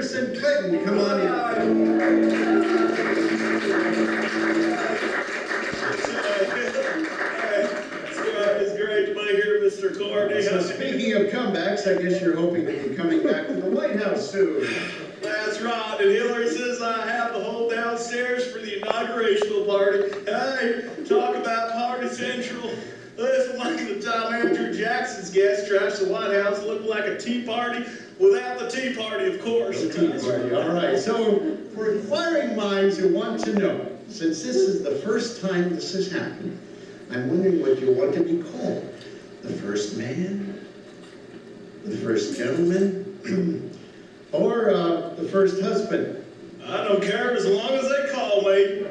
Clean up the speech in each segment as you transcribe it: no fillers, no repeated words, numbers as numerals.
Congressman Clinton, come on in. It's great to be here, Mr. Courtney. So speaking of comebacks, I guess you're hoping to be coming back to the White House soon. That's right, and Hillary says I have to hold downstairs for the inaugurational party. Hey, talk about Party Central. This one the time Andrew Jackson's guest trashed the White House looking like a tea party without the tea party, of course. The tea party, all right. So for inquiring minds who want to know, since this is the first time this has happened, I'm wondering what you want to be called. The first man? The first gentleman? Or the first husband? I don't care as long as they call me.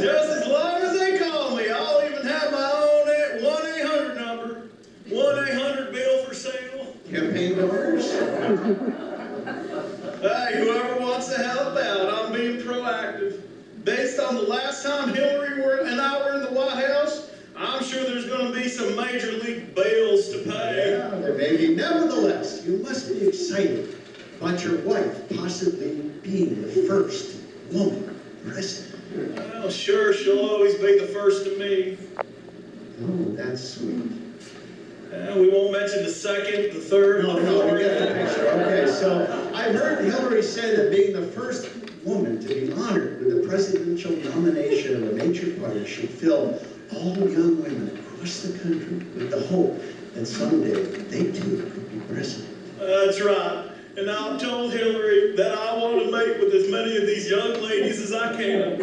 Just as long as they call me. I'll even have my own 1-800 number. 1-800 bill for sale. Campaign numbers? Hey, whoever wants to help out, I'm being proactive. Based on the last time Hillary and I were in the White House, I'm sure there's going to be some major league bills to pay. Yeah, there may be. Nevertheless, you must be excited about your wife possibly being the first woman president. Well, sure, she'll always be the first to me. Oh, that's sweet. We won't mention the second, the third, No, the we fourth. get the picture. Okay, so I heard Hillary say that being the first woman to be honored with the presidential nomination of a major party should fill all young women across the country with the hope that someday they too could be president. That's right. And I've told Hillary that I want to mate with as many of these young ladies as I can.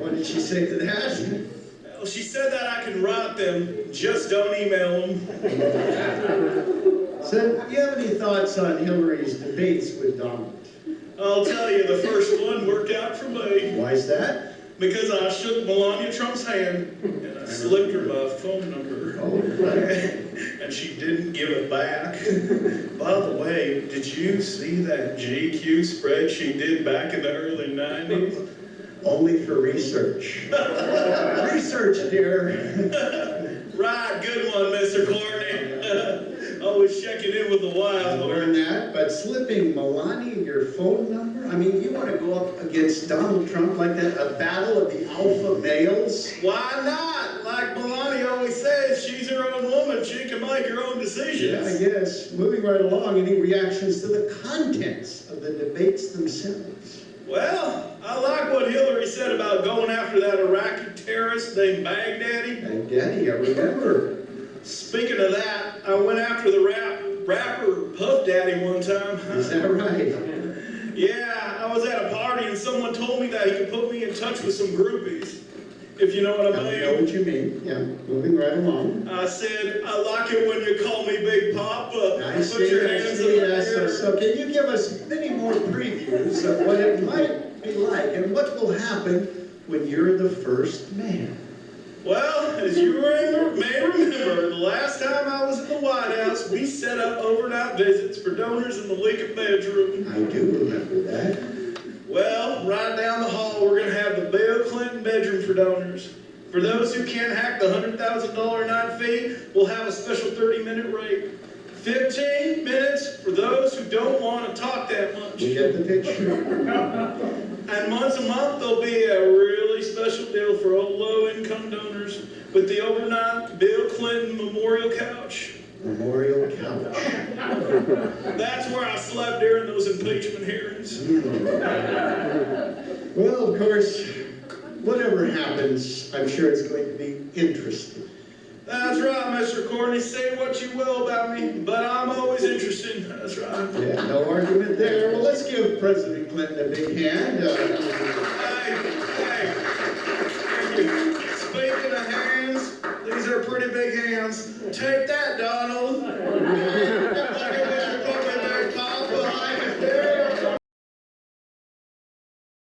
What did she say to that? Well, she said that I can write them, just don't email them. So, do you have any thoughts on Hillary's debates with Donald? I'll tell you, the first one worked out for me. Why is that? Because I shook Melania Trump's hand and I slipped her my phone number. Oh, right. And she didn't give it back. By the way, did you see that GQ spread she did back in the early 90s? Only for research. Research, dear. Right, good one, Mr. Courtney. Always checking in with the wild. I learned that, but slipping Melania your phone number? I mean, you want to go up against Donald Trump like that, a battle of the alpha males? Why not? Like Melania always says, she's her own woman. She can make her own decisions. Yeah, I guess. Moving right along, any reactions to the contents of the debates themselves? Well, I like what Hillary said about going after that Iraqi terrorist named Baghdadi. Baghdadi, I remember. Speaking of that, I went after the rapper Puff Daddy one time. Is that right? Yeah, I was at a party and someone told me that he could put me in touch with some groupies, if you know what I mean. I know what you mean. Yeah, moving right along. I said, I like it when you call me Big Papa. I Put see, your I hands see. in the So, air. so can you give us many more previews of what it might be like and what will happen when you're the first man? Well, as you may remember, the last time I was in the White House, we set up overnight visits for donors in the Lincoln bedroom. I do remember that. Well, right down the hall, we're going to have the Bill Clinton bedroom for donors. For those who can't hack the $100,000 a night fee, we'll have a special 30-minute rate. 15 minutes for those who don't want to talk that much. We get the picture. And once a month, there'll be a really special deal for all low-income donors with the overnight Bill Clinton Memorial Couch. Memorial couch. That's where I slept during those impeachment hearings. Well, of course, whatever happens, I'm sure it's going to be interesting. That's right, Mr. Courtney. Say what you will about me, but I'm always interested. That's right. Yeah, no argument there. Well, let's give President Clinton a big hand. Hey, thank you. Speaking of hands, these are pretty big hands. Take that, Donald.